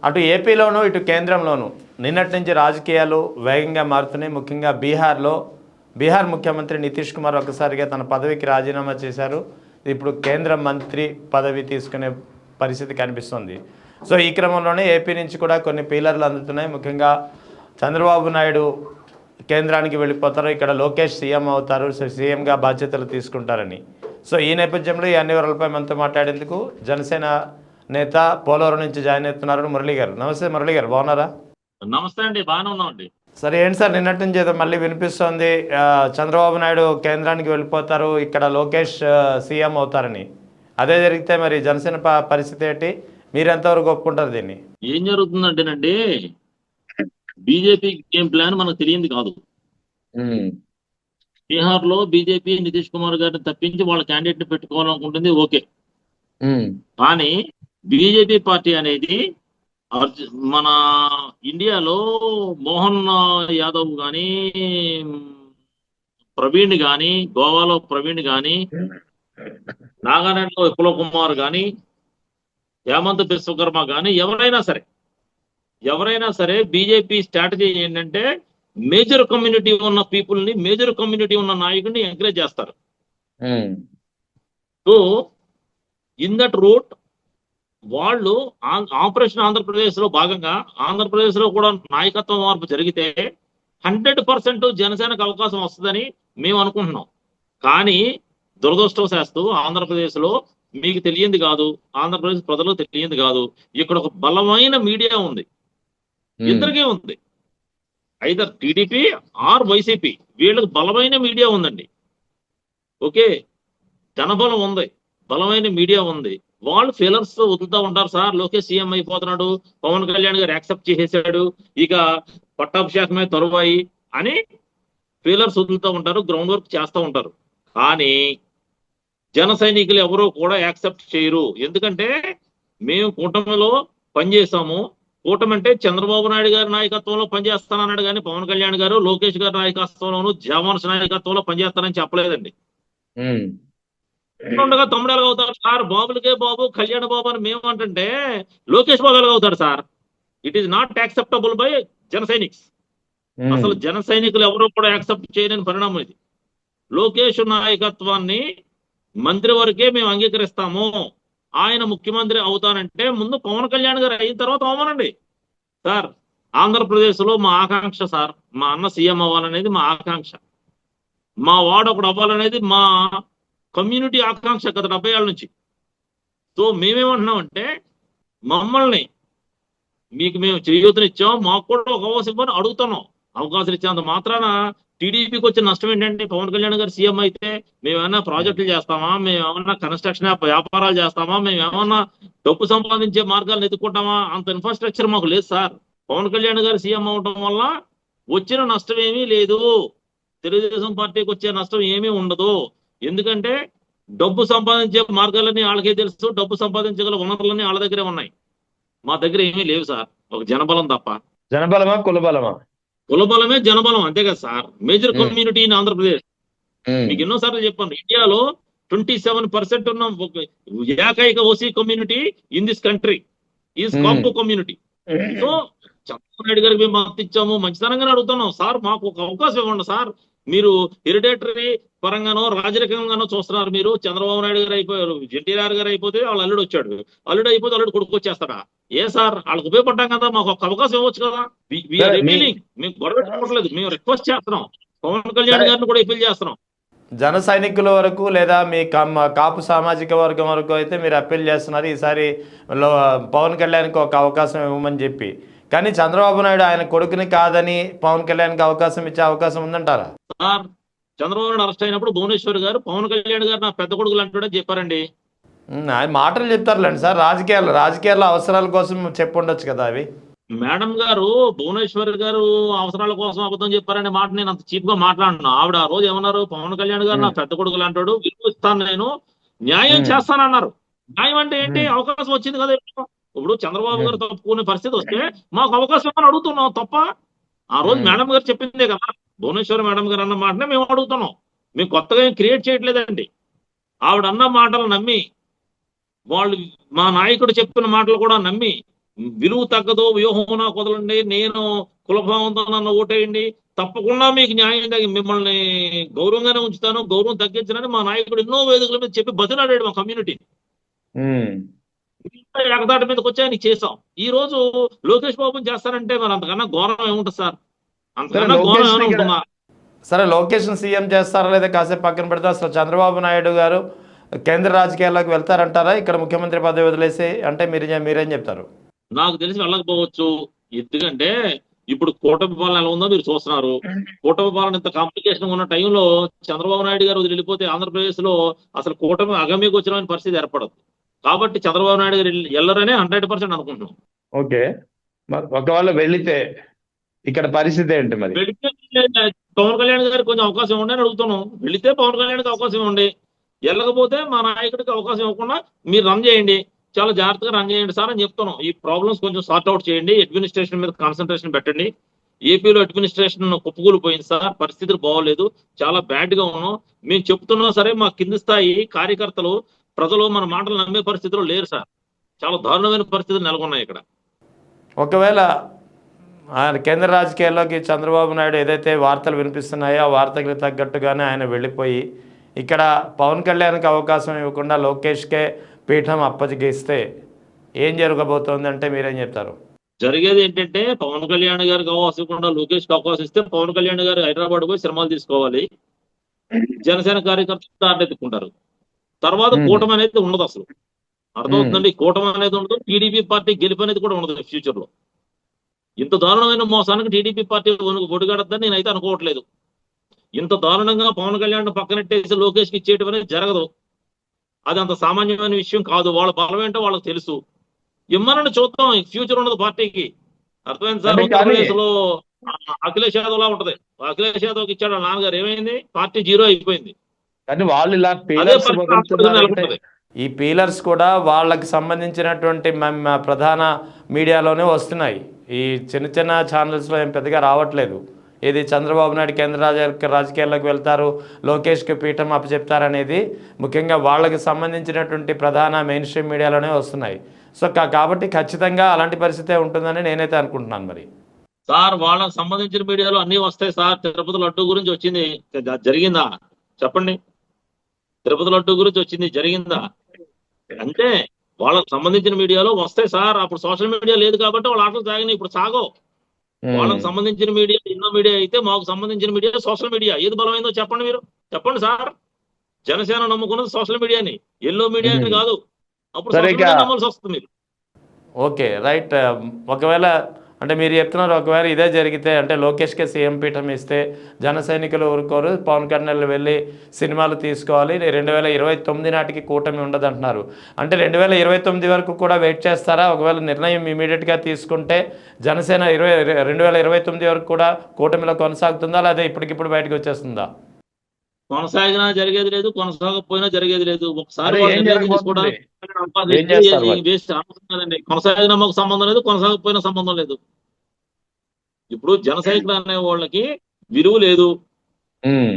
అటు ఏపీలోను ఇటు కేంద్రంలోను నిన్నటి నుంచి రాజకీయాలు వేగంగా మారుతున్నాయి. ముఖ్యంగా బీహార్ ముఖ్యమంత్రి నితీష్ కుమార్ ఒకసారిగా తన పదవికి రాజీనామా చేశారు. ఇప్పుడు కేంద్ర మంత్రి పదవి తీసుకునే పరిస్థితి కనిపిస్తుంది. సో ఈ క్రమంలోనే ఏపీ నుంచి కూడా కొన్ని పీలర్లు అందుతున్నాయి. ముఖ్యంగా చంద్రబాబు నాయుడు కేంద్రానికి వెళ్ళిపోతారు, ఇక్కడ లోకేష్ సీఎం అవుతారు, సీఎంగా బాధ్యతలు తీసుకుంటారని. సో ఈ నేపథ్యంలో ఈ అన్ని వివరాలపై మనతో మాట్లాడేందుకు జనసేన నేత పోలవరం నుంచి జాయిన్ అవుతున్నారు మురళి గారు. నమస్తే మురళి గారు, బాగున్నారా? నమస్తే అండి, బాగానే ఉన్నామండి. సరే, ఏంటి సార్ నిన్నటి నుంచి ఏదో మళ్ళీ వినిపిస్తోంది, చంద్రబాబు నాయుడు కేంద్రానికి వెళ్ళిపోతారు, ఇక్కడ లోకేష్ సీఎం అవుతారని. అదే జరిగితే మరి జనసేన పరిస్థితి ఏంటి? మీరు ఎంతవరకు ఒప్పుకుంటారు దీన్ని? ఏం జరుగుతుందంటేనండి, బీజేపీ గేమ్ ప్లాన్ మనకు తెలియంది కాదు. బీహార్ లో బీజేపీ నితీష్ కుమార్ గారిని తప్పించి వాళ్ళ క్యాండిడేట్ ని పెట్టుకోవాలనుకుంటుంది, ఓకే. కానీ బీజేపీ పార్టీ అనేది మన ఇండియాలో మోహన్ యాదవ్ గాని, ప్రవీణ్ గాని, గోవాలో ప్రవీణ్ గాని, నాగాలాండ్ లో విప్లవ్ కుమార్ గాని, హేమంత్ విశ్వకర్మ గాని, ఎవరైనా సరే బీజేపీ స్ట్రాటజీ ఏంటంటే మేజర్ కమ్యూనిటీ ఉన్న పీపుల్ ని, మేజర్ కమ్యూనిటీ ఉన్న నాయకుడిని ఎంకరేజ్ చేస్తారు. సో ఇన్ దట్ రూట్ వాళ్ళు ఆపరేషన్ ఆంధ్రప్రదేశ్ లో భాగంగా ఆంధ్రప్రదేశ్ లో కూడా నాయకత్వ మార్పు జరిగితే 100% జనసేనకు అవకాశం వస్తుందని మేము అనుకుంటున్నాం. కానీ దురదృష్టవశాస్తు ఆంధ్రప్రదేశ్ లో మీకు తెలియంది కాదు, ఆంధ్రప్రదేశ్ ప్రజలకు తెలియంది కాదు, ఇక్కడ ఒక బలమైన మీడియా ఉంది, ఇద్దరికీ ఉంది. ఐదర్ టీడీపీ ఆర్ వైసీపీ, వీళ్ళకి బలమైన మీడియా ఉందండి. ఓకే, జనబలం ఉంది, బలమైన మీడియా ఉంది. వాళ్ళు ఫీలర్స్ వదులుతూ ఉంటారు. సార్ లోకేష్ సీఎం అయిపోతున్నాడు, పవన్ కళ్యాణ్ గారు యాక్సెప్ట్ చేసేసాడు, ఇక పట్టాభిషేకమే తరువాయి అని ఫీలర్స్ వదులుతూ ఉంటారు, గ్రౌండ్ వర్క్ చేస్తూ ఉంటారు. కానీ జన సైనికులు ఎవరూ కూడా యాక్సెప్ట్ చేయరు. ఎందుకంటే మేము కూటమిలో పనిచేసాము. కూటమి అంటే చంద్రబాబు నాయుడు గారి నాయకత్వంలో పనిచేస్తానన్నాడు, కానీ పవన్ కళ్యాణ్ గారు లోకేష్ గారి నాయకత్వంలోను, జగన్మోహన్ నాయకత్వంలో పనిచేస్తానని చెప్పలేదండి. ఉండగా తమ్ముడు ఎలాగ అవుతాడు సార్? బాబులకే బాబు, కళ్యాణ్ బాబు అని మేము అంటుంటే లోకేష్ బాబు ఎలాగ అవుతాడు sir? It is not acceptable by జన సైనిక్స్. అసలు జన సైనికులు ఎవరు కూడా యాక్సెప్ట్ చేయలేని పరిణామం ఇది. లోకేష్ నాయకత్వాన్ని మంత్రి వరకే మేము అంగీకరిస్తాము. ఆయన ముఖ్యమంత్రి అవుతానంటే ముందు పవన్ కళ్యాణ్ గారు అయిన తర్వాత అవ్వనండి సార్. ఆంధ్రప్రదేశ్ లో మా ఆకాంక్ష సార్, మా అన్న సీఎం అవ్వాలనేది మా ఆకాంక్ష, మా వాడు ఒకడు అవ్వాలనేది మా కమ్యూనిటీ ఆకాంక్ష గత 70 ఏళ్ళ నుంచి. సో మేమేమంటున్నామంటే మమ్మల్ని మీకు మేము చేయూతనిచ్చాం, మాకు కూడా ఒక అవకాశం ఇవ్వని అడుగుతున్నాం. అవకాశం ఇచ్చేంత మాత్రాన టీడీపీకి వచ్చిన నష్టం ఏంటంటే, పవన్ కళ్యాణ్ గారు సీఎం అయితే మేమేమన్నా ప్రాజెక్టులు చేస్తామా, మేమేమన్నా కన్స్ట్రక్షన్ వ్యాపారాలు చేస్తామా, మేమేమన్నా డబ్బు సంపాదించే మార్గాలను ఎత్తుకుంటామా? అంత ఇన్ఫ్రాస్ట్రక్చర్ మాకు లేదు సార్. పవన్ కళ్యాణ్ గారు సీఎం అవడం వల్ల వచ్చిన నష్టం ఏమీ లేదు, తెలుగుదేశం పార్టీకి వచ్చే నష్టం ఏమీ ఉండదు. ఎందుకంటే డబ్బు సంపాదించే మార్గాలన్నీ వాళ్ళకే తెలుసు, డబ్బు సంపాదించగల వనరులన్నీ వాళ్ళ దగ్గరే ఉన్నాయి, మా దగ్గర ఏమీ లేవు సార్. ఒక జనబలం తప్ప. జనబలమా కులబలమా? కులబలమే జనబలం, అంతే కదా sir. Major community in Andhra Pradesh. మీకు ఎన్నోసార్లు చెప్పాను, ఇండియాలో 27% ఉన్న ఏకైక OC community in this country is Kapu community. So Chandrababu Naidu గారికి మేము మద్దతు ఇచ్చాము, మంచితనంగానే అడుగుతున్నాం సార్, మాకు ఒక అవకాశం ఇవ్వండి సార్. మీరు హెరిడేటరీ పరంగానో రాజరికంగానో చూస్తున్నారు. మీరు చంద్రబాబు నాయుడు గారు అయిపోయారు, ఎన్టీఆర్ గారు అయిపోతే వాళ్ళ అల్లుడు వచ్చాడు, అల్లుడు అయిపోతే అల్లుడు కొడుకు వచ్చేస్తాడా? ఏ సార్, వాళ్ళకి ఉపయోగపడ్డాం కదా, మాకు ఒక అవకాశం ఇవ్వచ్చు కదా. మేము గొడవ పెట్టుకోవట్లేదు, మేము రిక్వెస్ట్ చేస్తున్నాం, పవన్ కళ్యాణ్ గారిని కూడా అప్పీల్ చేస్తున్నాం. జన సైనికుల వరకు లేదా మీ కాపు సామాజిక వర్గం వరకు అయితే మీరు అప్పీల్ చేస్తున్నారు ఈసారి పవన్ కళ్యాణ్కి ఒక అవకాశం ఇవ్వమని చెప్పి. కానీ చంద్రబాబు నాయుడు ఆయన కొడుకుని కాదని పవన్ కళ్యాణ్కి అవకాశం ఇచ్చే అవకాశం ఉందంటారా? సార్, చంద్రబాబు నాయుడు అరెస్ట్ అయినప్పుడు భువనేశ్వర్ గారు పవన్ కళ్యాణ్ గారు నా పెద్ద కొడుకులు అంటాడని చెప్పారండి. ఆయన మాటలు చెప్తారులేండి సార్, రాజకీయాల్లో అవసరాల కోసం చెప్పి ఉండొచ్చు కదా అవి. మేడం గారు భువనేశ్వర్ గారు అవసరాల కోసం అబద్ధం చెప్పారనే మాట నేను అంత చీప్ గా మాట్లాడినా. ఆవిడ ఆ రోజు ఏమన్నారు, పవన్ కళ్యాణ్ గారు నా పెద్ద కొడుకులు అంటాడు, విలువ ఇస్తాను, నేను న్యాయం చేస్తానన్నారు. న్యాయం అంటే ఏంటి? అవకాశం వచ్చింది కదా. ఇప్పుడు చంద్రబాబు గారు తప్పుకునే పరిస్థితి వస్తే మాకు అవకాశం ఇవ్వని అడుగుతున్నాం తప్ప. ఆ రోజు మేడం గారు చెప్పిందే కదా, భువనేశ్వర్ మేడం గారు అన్న మాటనే మేము అడుగుతున్నాం. మేము కొత్తగా ఏం క్రియేట్ చేయట్లేదండి. ఆవిడ అన్న మాటలు నమ్మి, వాళ్ళు మా నాయకుడు చెప్పిన మాటలు కూడా నమ్మి విలువ తగ్గదు, వ్యూహం నాకు వదలండి, నేను కులభావంతో నన్ను ఓటేయండి, తప్పకుండా మీకు న్యాయం మిమ్మల్ని గౌరవంగానే ఉంచుతాను, గౌరవం తగ్గించనని మా నాయకుడు ఎన్నో వేదికల మీద చెప్పి బతిలాడాడు మా కమ్యూనిటీ. ఎగదాటి మీదకి వచ్చి ఆయనకి చేసాం. ఈ రోజు లోకేష్ బాబుని చేస్తారంటే మరి అంతకన్నా ఘోరం ఏముంటుంది సార్? అంతకన్నా ఘోరం ఏమైనా ఉంటుందా? సరే, లోకేష్ సీఎం చేస్తారా లేదా కాసేపు పక్కన పెడితే అసలు చంద్రబాబు నాయుడు గారు కేంద్ర రాజకీయాల్లోకి వెళ్తారంటారా ఇక్కడ ముఖ్యమంత్రి పదవి వదిలేసి? అంటే మీరేం చెప్తారు? నాకు తెలిసి వెళ్ళకపోవచ్చు. ఎందుకంటే ఇప్పుడు కూటమి పాలన ఎలా ఉందో మీరు చూస్తున్నారు. కూటమి పాలన ఇంత కాంప్లికేషన్ ఉన్న టైంలో చంద్రబాబు నాయుడు గారు వెళ్ళిపోతే ఆంధ్రప్రదేశ్ లో అసలు కూటమి అగమ్యగోచరమైన పరిస్థితి ఏర్పడదు. కాబట్టి చంద్రబాబు నాయుడు గారు వెళ్ళరనే 100% అనుకుంటున్నాం. ఓకే, ఒకవేళ వెళితే ఇక్కడ పరిస్థితి ఏంటి మరి? వెళితే పవన్ కళ్యాణ్ గారికి కొంచెం అవకాశం ఇవ్వండి అని అడుగుతున్నాం. వెళితే పవన్ కళ్యాణ్కి అవకాశం ఇవ్వండి, వెళ్ళకపోతే మా నాయకుడికి అవకాశం ఇవ్వకుండా మీరు రన్ చేయండి, చాలా జాగ్రత్తగా రన్ చేయండి సార్ అని చెప్తున్నాం. ఈ ప్రాబ్లమ్స్ కొంచెం సార్ట్ అవుట్ చేయండి, అడ్మినిస్ట్రేషన్ మీద కాన్సన్ట్రేషన్ పెట్టండి. ఏపీలో అడ్మినిస్ట్రేషన్ కుప్పకూలిపోయింది సార్, పరిస్థితులు బాగోలేదు, చాలా బ్యాడ్ గా ఉన్నాం. మేము చెప్తున్నా సరే మా కింది స్థాయి కార్యకర్తలు, ప్రజలు మన మాటలు నమ్మే పరిస్థితిలో లేరు సార్. చాలా దారుణమైన పరిస్థితులు నెలకొన్నాయి ఇక్కడ. ఒకవేళ ఆయన కేంద్ర రాజకీయాల్లోకి చంద్రబాబు నాయుడు ఏదైతే వార్తలు వినిపిస్తున్నాయో ఆ వార్తలకు తగ్గట్టుగానే ఆయన వెళ్ళిపోయి ఇక్కడ పవన్ కళ్యాణ్కి అవకాశం ఇవ్వకుండా లోకేష్కే పీఠం అప్పగిస్తే ఏం జరగబోతోంది అంటే మీరేం చెప్తారు? జరిగేది ఏంటంటే పవన్ కళ్యాణ్ గారికి అవకాశం ఇవ్వకుండా లోకేష్కి అవకాశం ఇస్తే పవన్ కళ్యాణ్ గారు హైదరాబాద్ పోయి సినిమాలు తీసుకోవాలి, జనసేన కార్యకర్తలు దారిని ఎత్తుకుంటారు. తర్వాత కూటమి అనేది ఉండదు, అసలు అర్థమవుతుందండి. కూటమి అనేది ఉండదు, టీడీపీ పార్టీ గెలుపు అనేది కూడా ఉండదు ఫ్యూచర్ లో. ఇంత దారుణమైన మోసానికి టీడీపీ పార్టీ ఒడిగడద్దని నేనైతే అనుకోవట్లేదు. ఇంత దారుణంగా పవన్ కళ్యాణ్ పక్కనెట్టేసి లోకేష్కి ఇచ్చేయటం అనేది జరగదు. అది అంత సామాన్యమైన విషయం కాదు. వాళ్ళ బలం ఏంటో వాళ్ళకి తెలుసు. ఇమ్మనని చూద్దాం, ఫ్యూచర్ ఉండదు పార్టీకి. అర్థమైంది సార్? ఉత్తరప్రదేశ్ లో అఖిలేష్ యాదవ్ లా ఉంటది. అఖిలేష్ యాదవ్కి ఇచ్చాడు నాన్నగారు, ఏమైంది? పార్టీ జీరో అయిపోయింది. కానీ వాళ్ళు ఇలా ఈ పీలర్స్ కూడా వాళ్ళకి సంబంధించినటువంటి ప్రధాన మీడియాలోనే వస్తున్నాయి. ఈ చిన్న చిన్న ఛానల్స్లో ఏం పెద్దగా రావట్లేదు. ఇది చంద్రబాబు నాయుడు కేంద్ర రాజకీయాల్లోకి వెళ్తారు, లోకేష్కి పీఠం అప్పచెప్తారనేది ముఖ్యంగా వాళ్ళకి సంబంధించినటువంటి ప్రధాన మెయిన్ స్ట్రీమ్ మీడియాలోనే వస్తున్నాయి. సో కాబట్టి ఖచ్చితంగా అలాంటి పరిస్థితే ఉంటుందని నేనైతే అనుకుంటున్నాను. మరి సార్ వాళ్ళకి సంబంధించిన మీడియాలో అన్నీ వస్తాయి సార్. తిరుపతి లడ్డు గురించి వచ్చింది, జరిగిందా చెప్పండి? తిరుపతి లడ్డు గురించి వచ్చింది, జరిగిందా? అంటే వాళ్ళకి సంబంధించిన మీడియాలో వస్తాయి సార్. అప్పుడు సోషల్ మీడియా లేదు కాబట్టి వాళ్ళ ఆటలు సాగినాయి, ఇప్పుడు సాగో. వాళ్ళకి సంబంధించిన మీడియా ఎన్నో మీడియా అయితే మాకు సంబంధించిన మీడియా సోషల్ మీడియా. ఏది బలమైందో చెప్పండి, మీరు చెప్పండి సార్. జనసేన నమ్ముకున్నది సోషల్ మీడియాని, ఎల్లో మీడియాని కాదు. అప్పుడు సోషల్ మీడియా నమ్మాల్సి వస్తుంది మీరు. Okay, right. ఒకవేళ అంటే మీరు చెప్తున్నారు, ఒకవేళ ఇదే జరిగితే అంటే లోకేష్కే సీఎం పీఠం ఇస్తే జన సైనికులు ఊరుకోరు, పవన్ కళ్యాణ్ వెళ్ళి సినిమాలు తీసుకోవాలి, 2029 నాటికి కూటమి ఉండదు అంటున్నారు. అంటే 2029 వరకు కూడా వెయిట్ చేస్తారా? ఒకవేళ నిర్ణయం ఇమీడియట్గా తీసుకుంటే జనసేన 2029 వరకు కూడా కూటమిలో కొనసాగుతుందా, లేదా ఇప్పటికిప్పుడు బయటకు వచ్చేస్తుందా? కొనసాగినా జరిగేది లేదు, కొనసాగకపోయినా జరిగేది లేదు. ఒకసారి కొనసాగినా మాకు సంబంధం లేదు, కొనసాగకపోయినా సంబంధం లేదు. ఇప్పుడు జన సైనికులు అనే వాళ్ళకి విలువ లేదు,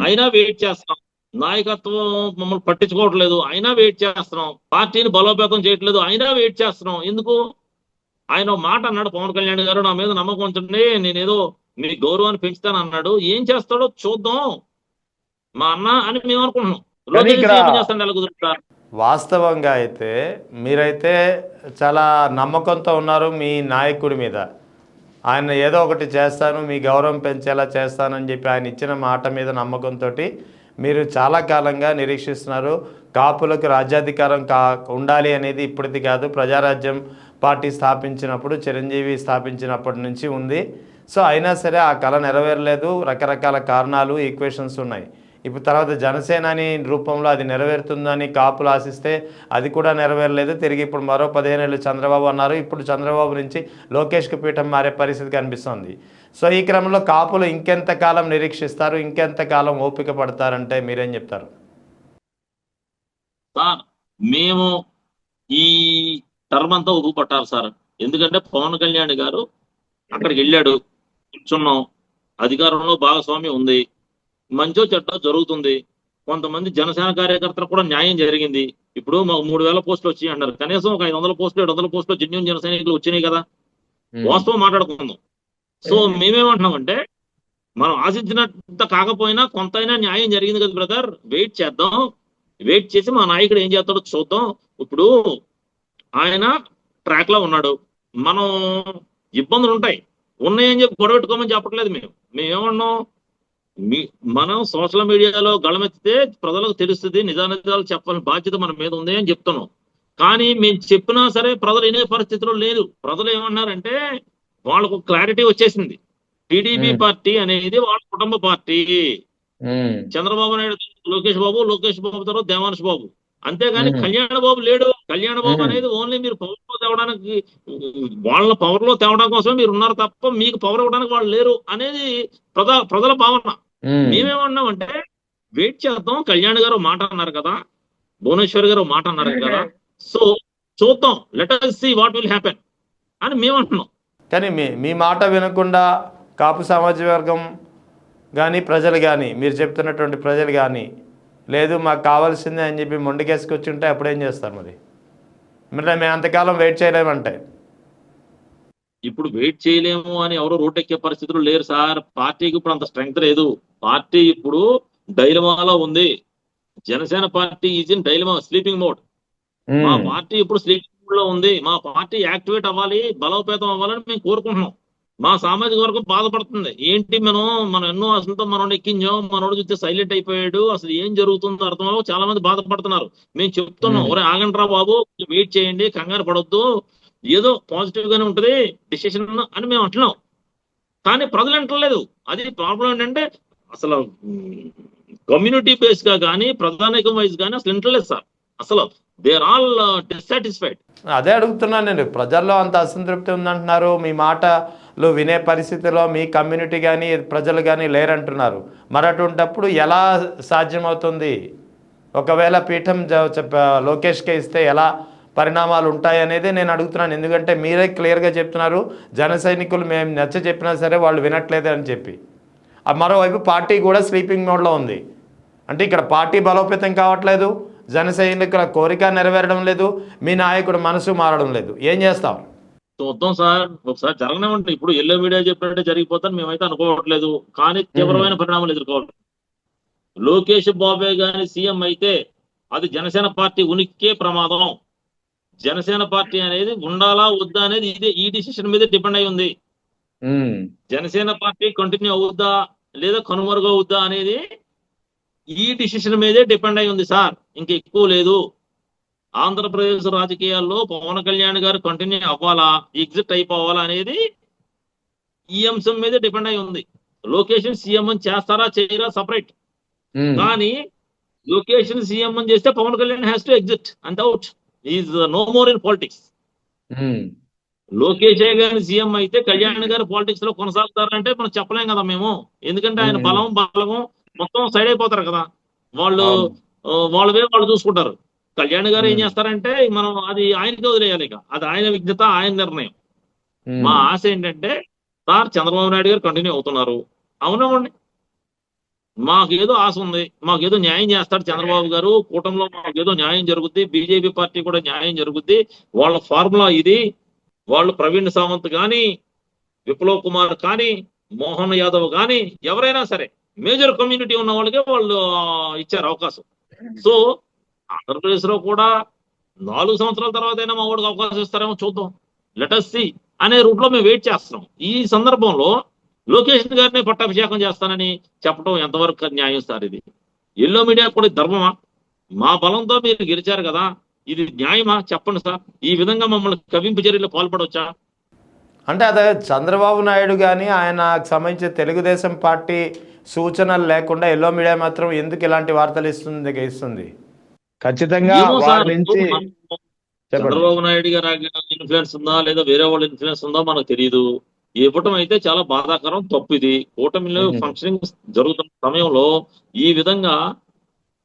అయినా వెయిట్ చేస్తున్నాం. నాయకత్వం మమ్మల్ని పట్టించుకోవట్లేదు, అయినా వెయిట్ చేస్తున్నాం. పార్టీని బలోపేతం చేయట్లేదు, అయినా వెయిట్ చేస్తున్నాం. ఎందుకు? ఆయన మాట అన్నాడు పవన్ కళ్యాణ్ గారు, నా మీద నమ్మకం ఉంచండి, నేనేదో మీ గౌరవాన్ని పెంచుతాను అన్నాడు. ఏం చేస్తాడో చూద్దాం మా అన్న అని మేము అనుకుంటున్నాం. వాస్తవంగా అయితే మీరైతే చాలా నమ్మకంతో ఉన్నారు మీ నాయకుడి మీద. ఆయన ఏదో ఒకటి చేస్తాను, మీ గౌరవం పెంచేలా చేస్తానని చెప్పి ఆయన ఇచ్చిన మాట మీద నమ్మకంతో మీరు చాలా కాలంగా నిరీక్షిస్తున్నారు. కాపులకు రాజ్యాధికారం ఉండాలి అనేది ఇప్పటిది కాదు, ప్రజారాజ్యం పార్టీ స్థాపించినప్పుడు, చిరంజీవి స్థాపించినప్పటి నుంచి ఉంది. సో అయినా సరే ఆ కళ నెరవేరలేదు, రకరకాల కారణాలు, ఈక్వేషన్స్ ఉన్నాయి. ఇప్పుడు తర్వాత జనసేనాని రూపంలో అది నెరవేరుతుందని కాపులు ఆశిస్తే అది కూడా నెరవేరలేదు. తిరిగి ఇప్పుడు మరో 15 ఏళ్ళు చంద్రబాబు అన్నారు. ఇప్పుడు చంద్రబాబు నుంచి లోకేష్కి పీఠం మారే పరిస్థితి కనిపిస్తుంది. సో ఈ క్రమంలో కాపులు ఇంకెంతకాలం నిరీక్షిస్తారు, ఇంకెంతకాలం ఓపిక పడతారంటే మీరేం చెప్తారు? సార్ మేము ఈ టర్మ్ అంతా ఉదుగు పట్టాలి సార్. ఎందుకంటే పవన్ కళ్యాణ్ గారు అక్కడికి వెళ్ళాడు, కూర్చున్నాం, అధికారంలో భాగస్వామ్యం ఉంది, మంచో చెడ్డ జరుగుతుంది. కొంతమంది జనసేన కార్యకర్తలకు కూడా న్యాయం జరిగింది. ఇప్పుడు మాకు 3000 పోస్టులు వచ్చాయి అంటారు, కనీసం ఒక 500 పోస్టులు 700 పోస్టులు జెన్యూన్ జన సైనికులు వచ్చినాయి కదా, వాస్తవం మాట్లాడుకుందాం. సో మేమేమంటున్నామంటే మనం ఆశించినంత కాకపోయినా కొంతైనా న్యాయం జరిగింది కదా బ్రదర్, వెయిట్ చేద్దాం, వెయిట్ చేసి మా నాయకుడు ఏం చేస్తాడో చూద్దాం. ఇప్పుడు ఆయన ట్రాక్ లో ఉన్నాడు, మనం ఇబ్బందులు ఉంటాయి, ఉన్నాయని చెప్పి గొడవ పెట్టుకోమని చెప్పట్లేదు. మేమేమన్నాం, మనం సోషల్ మీడియాలో గళమెత్తితే ప్రజలకు తెలుస్తుంది, నిజానిజాలు చెప్పాలని బాధ్యత మన మీద ఉంది అని చెప్తున్నాం. కానీ మేము చెప్పినా సరే ప్రజలు వినే పరిస్థితిలో లేదు. ప్రజలు ఏమన్నారంటే వాళ్ళకు క్లారిటీ వచ్చేసింది, టీడీపీ పార్టీ అనేది వాళ్ళ కుటుంబ పార్టీ, చంద్రబాబు నాయుడు లోకేష్ బాబు తర్వాత దేవాంశ్ బాబు, అంతేగాని కళ్యాణ బాబు లేడు. కళ్యాణ బాబు అనేది ఓన్లీ మీరు పవర్ లో తేవడానికి, వాళ్ళ పవర్ లో తేవడం కోసం మీరు ఉన్నారు తప్ప మీకు పవర్ ఇవ్వడానికి వాళ్ళు లేరు అనేది ప్రజల భావన. మేమేమన్నామంటే వెయిట్ చేద్దాం, కళ్యాణ్ గారు మాట అన్నారు కదా, భువనేశ్వర్ గారు మాట అన్నారు కదా, సో చూద్దాం, let us see what will happen అని మేమంటున్నాం. కానీ మీ మాట వినకుండా కాపు సామాజిక వర్గం కానీ ప్రజలు కానీ, మీరు చెప్తున్నటువంటి ప్రజలు కానీ, లేదు మాకు కావాల్సిందే అని చెప్పి మొండికేసుకొచ్చి ఉంటే అప్పుడేం చేస్తారు? మరి మేము అంతకాలం వెయిట్ చేయలేమంటే ఇప్పుడు వెయిట్ చేయలేము అని ఎవరు రోడ్డెక్కే పరిస్థితులు లేరు సార్. పార్టీకి ఇప్పుడు అంత స్ట్రెంగ్త్ లేదు. పార్టీ ఇప్పుడు డైలమాలో ఉంది. Janasena party is in dilemma, sleeping mode. మా పార్టీ ఇప్పుడు స్లీపింగ్ మోడ్ లో ఉంది. మా పార్టీ యాక్టివేట్ అవ్వాలి, బలోపేతం అవ్వాలని మేము కోరుకుంటున్నాం. మా సామాజిక వర్గం బాధపడుతుంది, ఏంటి మనం ఎన్నో అసలుతో మనం ఎక్కించాం, మనోడు చూస్తే సైలెంట్ అయిపోయాడు, అసలు ఏం జరుగుతుందో అర్థం అవ్వదు, చాలా మంది బాధపడుతున్నారు. మేము చెప్తున్నాం, ఒరే ఆగండ్రా బాబు, వెయిట్ చేయండి, కంగారు పడొద్దు, ఏదో పాజిటివ్ గానే ఉంటది డిసిషన్ అని మేము అంటున్నాం. కానీ ప్రజలు అంటలేదు. అది ప్రాబ్లం ఏంటంటే అసలు కమ్యూనిటీ బేస్ గా కానీ ప్రధానికం వైజ్ కానీ అసలు ఇంటలేదు సార్. అసలు దే ఆర్ ఆల్ డిస్సాటిస్ఫైడ్. అదే అడుగుతున్నాను నేను, ప్రజల్లో అంత అసంతృప్తి ఉందంటున్నారు, మీ మాటలు వినే పరిస్థితిలో మీ కమ్యూనిటీ కానీ ప్రజలు కానీ లేరంటున్నారు. మరి అటువంటప్పుడు ఎలా సాధ్యమవుతుంది? ఒకవేళ పీఠం లోకేష్కే ఇస్తే ఎలా పరిణామాలు ఉంటాయి అనేది నేను అడుగుతున్నాను. ఎందుకంటే మీరే క్లియర్గా చెప్తున్నారు, జన సైనికులు మేము నచ్చ చెప్పినా సరే వాళ్ళు వినట్లేదు అని చెప్పి. మరోవైపు పార్టీ కూడా స్లీపింగ్ మోడ్లో ఉంది. అంటే ఇక్కడ పార్టీ బలోపేతం కావట్లేదు, జన సైనికుల కోరిక నెరవేరడం లేదు, మీ నాయకుడు మనసు మారడం లేదు. ఏం చేస్తాం? చూద్దాం సార్, ఒకసారి జరగనే ఉంటుంది. ఇప్పుడు ఎల్లో మీడియా చెప్పినట్టే జరిగిపోతాను మేమైతే అనుకోవట్లేదు, కానీ తీవ్రమైన పరిణామాలు ఎదుర్కోవాలి. లోకేష్ బాబే గాని సీఎం అయితే అది జనసేన పార్టీ ఉనికికే ప్రమాదం. జనసేన పార్టీ అనేది ఉండాలా వద్దా అనేది ఈ డిసిషన్ మీద డిపెండ్ అయి ఉంది. జనసేన పార్టీ కంటిన్యూ అవుద్దా లేదా కనుమరుగు అవుద్దా అనేది ఈ డిసిషన్ మీదే డిపెండ్ అయి ఉంది సార్, ఇంక ఎక్కువ లేదు. ఆంధ్రప్రదేశ్ రాజకీయాల్లో పవన్ కళ్యాణ్ గారు కంటిన్యూ అవ్వాలా, ఎగ్జిట్ అయిపోవాలా అనేది ఈ అంశం మీదే డిపెండ్ అయి ఉంది. లొకేషన్ సీఎం చేస్తారా చేయరా సపరేట్, కానీ లొకేషన్ సీఎం చేస్తే Pawan Kalyan has to exit and out, is no more in politics. Lokesh గారి సీఎం అయితే కళ్యాణ్ గారు పాలిటిక్స్ లో కొనసాగుతారంటే మనం చెప్పలేం కదా మేము, ఎందుకంటే ఆయన బలము మొత్తం సైడ్ అయిపోతారు కదా, వాళ్ళు చూసుకుంటారు. కళ్యాణ్ గారు ఏం చేస్తారంటే మనం అది ఆయనకే వదిలేయాలి, ఇక అది ఆయన విజ్ఞత, ఆయన నిర్ణయం. మా ఆశ ఏంటంటే సార్ చంద్రబాబు నాయుడు గారు కంటిన్యూ అవుతున్నారు, అవునవ్వండి, మాకేదో ఆశ ఉంది, మాకేదో న్యాయం చేస్తాడు చంద్రబాబు గారు, కూటమిలో మాకేదో న్యాయం జరుగుద్ది, బీజేపీ పార్టీ కూడా న్యాయం జరుగుద్ది, వాళ్ళ ఫార్ములా ఇది, వాళ్ళు ప్రవీణ్ సావంత్ కానీ విప్లవ్ కుమార్ కానీ మోహన్ యాదవ్ కానీ ఎవరైనా సరే మేజర్ కమ్యూనిటీ ఉన్న వాళ్ళకే వాళ్ళు ఇచ్చారు అవకాశం. సో ఆంధ్రప్రదేశ్ లో కూడా 4 సంవత్సరాల తర్వాత అయినా మా వాడికి అవకాశం ఇస్తారేమో చూద్దాం, లెట్ us see అనే రూట్ లో మేము వెయిట్ చేస్తున్నాం. ఈ సందర్భంలో లోకేష్ గారిని పట్టాభిషేకం చేస్తానని చెప్పడం ఎంతవరకు న్యాయం సార్? ఇది ఎల్లో మీడియా కూడా ధర్మమా? మా బలంతో మీరు గెలిచారు కదా, ఇది న్యాయమా చెప్పండి సార్? ఈ విధంగా మమ్మల్ని కవింపు చర్యలు పాల్పడవచ్చా? అంటే అదే చంద్రబాబు నాయుడు కానీ ఆయనకు సంబంధించిన తెలుగుదేశం పార్టీ సూచనలు లేకుండా ఎల్లో మీడియా మాత్రం ఎందుకు ఇలాంటి వార్తలు ఇస్తుంది? ఖచ్చితంగా చంద్రబాబు నాయుడు గారు ఇన్ఫ్లుయెన్స్ ఉందా లేదా వేరే వాళ్ళ ఇన్ఫ్లుయెన్స్ ఉందా మనకు తెలియదు. ఇవ్వటం అయితే చాలా బాధాకరం, తప్పు. ఇది కూటమిలో ఫంక్షనింగ్ జరుగుతున్న సమయంలో ఈ విధంగా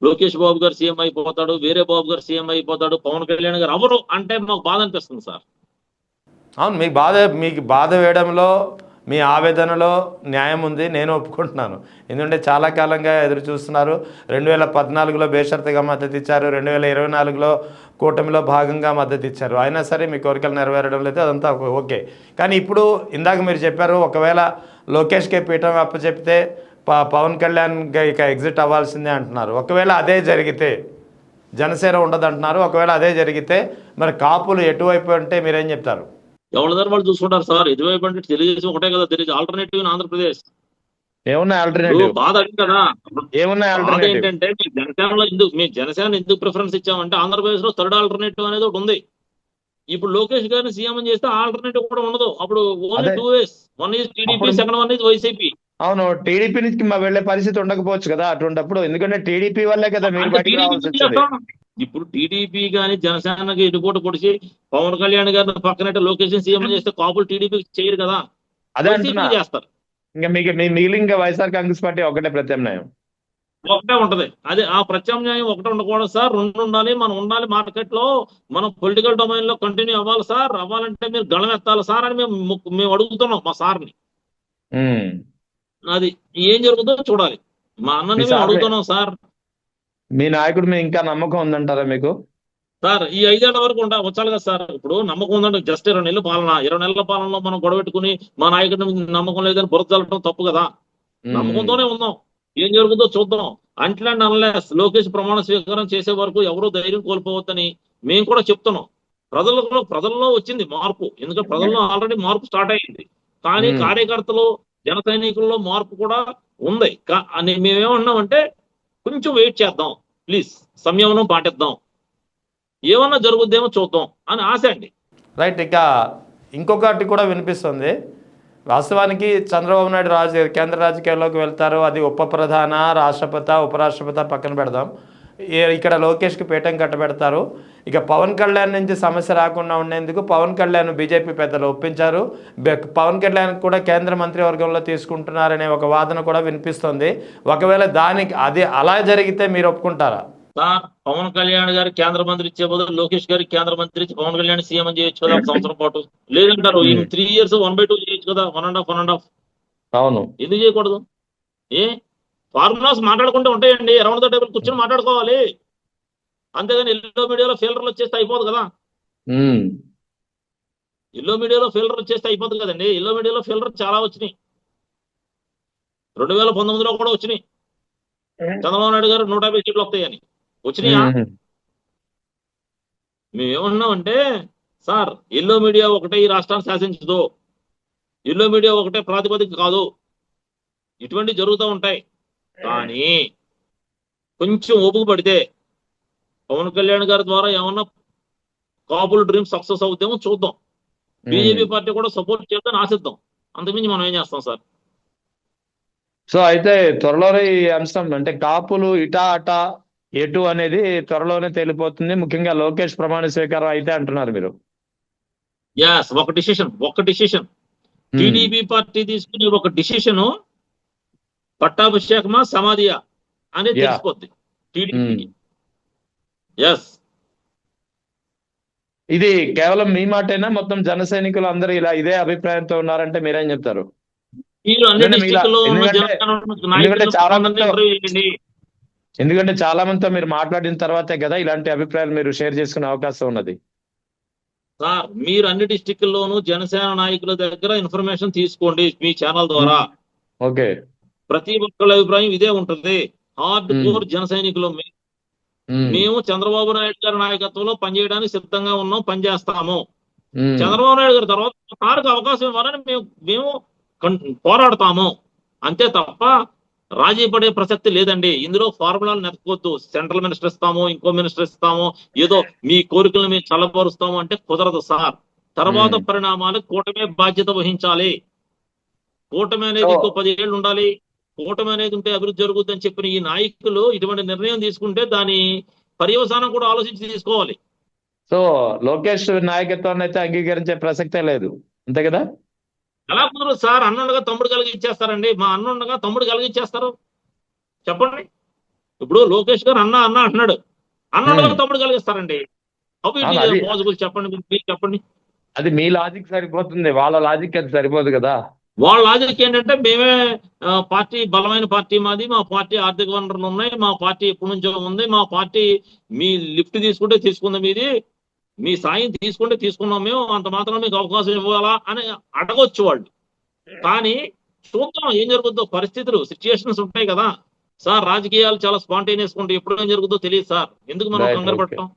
లోకేష్ బాబు గారు సీఎం అయిపోతాడు, వేరే బాబు గారు సీఎం అయిపోతాడు, పవన్ కళ్యాణ్ గారు ఎవరు అంటే మాకు బాధ అనిపిస్తుంది సార్. అవును, మీకు బాధ వేయడంలో మీ ఆవేదనలో న్యాయం ఉంది, నేను ఒప్పుకుంటున్నాను. ఎందుకంటే చాలా కాలంగా ఎదురు చూస్తున్నారు. 2014లో బేషరతుగా మద్దతు ఇచ్చారు, 2024లో కూటమిలో భాగంగా మద్దతు ఇచ్చారు. అయినా సరే మీ కోరికలు నెరవేరడం లేదు, అదంతా ఓకే. కానీ ఇప్పుడు ఇందాక మీరు చెప్పారు, ఒకవేళ లోకేష్కే పీఠం అప్పచెప్తే పవన్ కళ్యాణ్ ఇక ఎగ్జిట్ అవ్వాల్సిందే అంటున్నారు. ఒకవేళ అదే జరిగితే జనసేన ఉండదు అంటున్నారు. ఒకవేళ అదే జరిగితే మరి కాపులు ఎటువైపు అంటే మీరేం చెప్తారు? ఎవరి దగ్గర వాళ్ళు చూసుకుంటారు సార్. ఎటువైపు అంటే తెలుగుదేశం ఒకటే కదా, తెలుగు ఆల్టర్నేటివ్ ఇన్ ఆంధ్రప్రదేశ్. ఏమున్నాయి ఆల్టర్నేటివ్? బాధ అది కదా. ఏమున్నాయి బాధ ఆల్టర్నేటివ్? ఏంటంటే మీ జనసేన ఎందుకు ప్రిఫరెన్స్ ఇచ్చామంటే ఆంధ్రప్రదేశ్ లో థర్డ్ ఆల్టర్నేటివ్ అనేది ఒకటి ఉంది. ఇప్పుడు లోకేష్ గారిని సీఎం చేస్తే ఆల్టర్నేటివ్ కూడా ఉండదు. అప్పుడు ఓన్లీ అదే 2 ways. వన్ ఈజ్ టీడీపీ, అప్పుడు సెకండ్ వన్ ఈజ్ వైసీపీ. అవును, టీడీపీ నుంచి వెళ్ళే పరిస్థితి ఉండకపోవచ్చు కదా అటువంటిప్పుడు. ఎందుకంటే టీడీపీ వల్లే కదా మీరు అంటే బయటికి రావాల్సి టీడీపీ వచ్చింది. ఇప్పుడు టీడీపీ గాని జనసేనకి ఎటుపోటు పొడిచి పవన్ కళ్యాణ్ గారిని పక్కనట్టు లోకేష్ సీఎం చేస్తే కాపులు టీడీపీకి చేయరు కదా, అదే అంటున్నా. వైసీపీ చేస్తారు. ఇంకా మిగిలిన ఇంకా వైఎస్ఆర్ కాంగ్రెస్ పార్టీ ఒకటే ప్రత్యామ్నాయం. ఒకటే ఉంటది. అదే ఆ ప్రత్యామ్నాయం ఒకటే ఉండకూడదు సార్, రెండు ఉండాలి. మనం ఉండాలి మార్కెట్ లో, మనం పొలిటికల్ డొమైన్ లో కంటిన్యూ అవ్వాలి సార్. అవ్వాలంటే మీరు గళం ఎత్తాలి సార్ అని మేము అడుగుతున్నాం మా సార్ని. ఉమ్. అది ఏం జరుగుతుందో చూడాలి. మా అన్నని మీ మేము సార్ అడుగుతున్నాం సార్. మీ నాయకుడు మీద ఇంకా నమ్మకం ఉందంటారా మీకు? సార్ ఈ 5 ఏళ్ల వరకు వచ్చాలి కదా సార్. ఇప్పుడు నమ్మకం ఉందంటే జస్ట్ 20 నెలల పాలన, 20 నెలల పాలనలో మనం గొడవెట్టుకుని మా నాయకుడిని నమ్మకం లేదని బురదలటం తప్పు కదా. నమ్మకంతోనే ఉందాం, ఏం జరుగుతుందో చూద్దాం. అండ్ అన్లెస్ లోకేష్ ప్రమాణ స్వీకారం చేసే వరకు ఎవరూ ధైర్యం కోల్పోవద్దని మేము కూడా చెప్తున్నాం. ప్రజల్లో వచ్చింది మార్పు, ఎందుకంటే ప్రజల్లో ఆల్రెడీ మార్పు స్టార్ట్ అయ్యింది. కానీ కార్యకర్తలు, జన సైనికుల్లో మార్పు కూడా ఉంది. అని మేమేమన్నామంటే కొంచెం వెయిట్ చేద్దాం ప్లీజ్, సంయమనం పాటిద్దాం, ఏమన్నా జరుగుద్దేమో చూద్దాం అని ఆశ అండి. రైట్. ఇక ఇంకొకటి కూడా వినిపిస్తుంది. వాస్తవానికి చంద్రబాబు నాయుడు కేంద్ర రాజకీయాల్లోకి వెళ్తారు, అది ఉప ప్రధాన, రాష్ట్రపతి, ఉపరాష్ట్రపతి పక్కన పెడదాం. ఇక్కడ లోకేష్కి పీఠం కట్టబెడతారు. ఇక పవన్ కళ్యాణ్ నుంచి సమస్య రాకుండా ఉండేందుకు పవన్ కళ్యాణ్ బీజేపీ పెద్దలు ఒప్పించారు. పవన్ కళ్యాణ్ కూడా కేంద్ర మంత్రివర్గంలో తీసుకుంటున్నారనే ఒక వాదన కూడా వినిపిస్తుంది. ఒకవేళ అది అలా జరిగితే మీరు ఒప్పుకుంటారా? సార్, పవన్ కళ్యాణ్ గారు కేంద్ర మంత్రి ఇచ్చే బదులు లోకేష్ గారికి కేంద్ర మంత్రి ఇచ్చి పవన్ కళ్యాణ్ సీఎం అని చేయొచ్చు కదా 1 సంవత్సరం పాటు. లేదంటారు 3 years 1/2 చేయొచ్చు కదా, 1.5. అవును, ఎందుకు చేయకూడదు? ఫార్ములాస్ మాట్లాడుకుంటూ ఉంటాయండి, అరౌండ్ ద టేబుల్ కూర్చొని మాట్లాడుకోవాలి. అంతేగాని ఎల్లో మీడియాలో ఫెయిలర్లు వచ్చేస్తే అయిపోదు కదా. ఎల్లో మీడియాలో ఫెయిలర్ వచ్చేస్తే అయిపోతుంది కదండి. ఎల్లో మీడియాలో ఫెయిలర్ చాలా వచ్చినాయి. 2019లో కూడా వచ్చినాయి. చంద్రబాబు నాయుడు గారు 150 సీట్లు వస్తాయని వచ్చినాయా? మేమేమన్నామంటే సార్, ఎల్లో మీడియా ఒకటే ఈ రాష్ట్రాన్ని శాసించదు, ఎల్లో మీడియా ఒకటే ప్రాతిపదిక కాదు, ఇటువంటి జరుగుతూ ఉంటాయి. కానీ కొంచెం ఓపిక పడితే పవన్ కళ్యాణ్ గారి ద్వారా ఏమన్నా కాపుల్ డ్రీమ్ సక్సెస్ అవుతామో చూద్దాం. బీజేపీ పార్టీ కూడా సపోర్ట్ చేద్దాం, ఆశిద్దాం. అంతకుమించి మనం ఏం చేస్తాం సార్? సో అయితే త్వరలోనే ఈ అంశం అంటే కాపులు ఇటా అటా ఎటు అనేది త్వరలోనే తేలిపోతుంది. ముఖ్యంగా లోకేష్ ప్రమాణ స్వీకారం అయితే అంటున్నారు మీరు. ఒక డిసిషన్ టీడీపీ పార్టీ తీసుకునే ఒక డిసిషన్ పట్టాభిషేకమా సమాధియా అనేది తెలిసిపోద్ది టీడీపీకి. ఇది కేవలం మీ మాటేనా? మొత్తం జన సైనికులు అందరూ ఇలా ఇదే అభిప్రాయంతో ఉన్నారంటే మీరేం చెప్తారు? ఎందుకంటే చాలా మందితో మీరు మాట్లాడిన తర్వాతే కదా ఇలాంటి అభిప్రాయాలు మీరు షేర్ చేసుకునే అవకాశం ఉన్నది. సార్, మీరు అన్ని డిస్టిక్ల్లోనూ జనసేన నాయకుల దగ్గర ఇన్ఫర్మేషన్ తీసుకోండి మీ ఛానల్ ద్వారా. ఓకే, ప్రతి ఒక్కళ్ళ అభిప్రాయం ఇదే ఉంటుంది. హార్డ్ కోర్ జన సైనికులు మేము చంద్రబాబు నాయుడు గారి నాయకత్వంలో పనిచేయడానికి సిద్ధంగా ఉన్నాం, పనిచేస్తాము. చంద్రబాబు నాయుడు గారి తర్వాత సార్కి అవకాశం ఇవ్వాలని మేము పోరాడతాము. అంతే తప్ప రాజీ పడే ప్రసక్తి లేదండి. ఇందులో ఫార్ములాలు నెతకొద్దు. సెంట్రల్ మినిస్టర్ ఇస్తాము, ఇంకో మినిస్టర్ ఇస్తాము, ఏదో మీ కోరికలను మేము చల్లబరుస్తాము అంటే కుదరదు సార్. తర్వాత పరిణామాలు కూటమే బాధ్యత వహించాలి. కూటమి అనేది ఇంకో 10 ఏళ్ళు ఉండాలి. కూటమి అనేది ఉంటే అభివృద్ధి జరుగుతుందని చెప్పిన ఈ నాయకులు ఇటువంటి నిర్ణయం తీసుకుంటే దాని పర్యవసానం కూడా ఆలోచించి తీసుకోవాలి. సో లోకేష్ నాయకత్వాన్ని అయితే అంగీకరించే ప్రసక్తే లేదు, అంతే కదా? ఎలా కుదరదు సార్? అన్నుండగా తమ్ముడు కలిగిచ్చేస్తారండి. మా అన్నుండగా తమ్ముడు కలిగిచ్చేస్తారు? చెప్పండి. ఇప్పుడు లోకేష్ గారు అన్న అంటున్నాడు, అన్నుండగా తమ్ముడు కలిగిస్తారండి? పాసిబుల్ చెప్పండి, మీరు చెప్పండి. అది మీ లాజిక్ సరిపోతుంది, వాళ్ళ లాజిక్ అది సరిపోదు కదా. వాళ్ళ లాజిక్ ఏంటంటే మేమే పార్టీ బలమైన పార్టీ మాది, మా పార్టీ ఆర్థిక వనరులు ఉన్నాయి, మా పార్టీ ఎప్పటి నుంచో ఉంది, మా పార్టీ మీ లిఫ్ట్ తీసుకుంటే తీసుకుందాం, మీది మీ సాయం తీసుకుంటే తీసుకున్నాం, మేము అంత మాత్రం మీకు అవకాశం ఇవ్వాలా అని అడగొచ్చు వాళ్ళు. కానీ చూద్దాం ఏం జరుగుతుందో, పరిస్థితులు సిచ్యుయేషన్స్ ఉంటాయి కదా సార్. రాజకీయాలు చాలా స్పాంటేనియస్ ఉంటాయి, ఎప్పుడు ఏం జరుగుతుందో తెలియదు సార్. ఎందుకు మనం రైట్, కంగారు ఓకే. పడటం?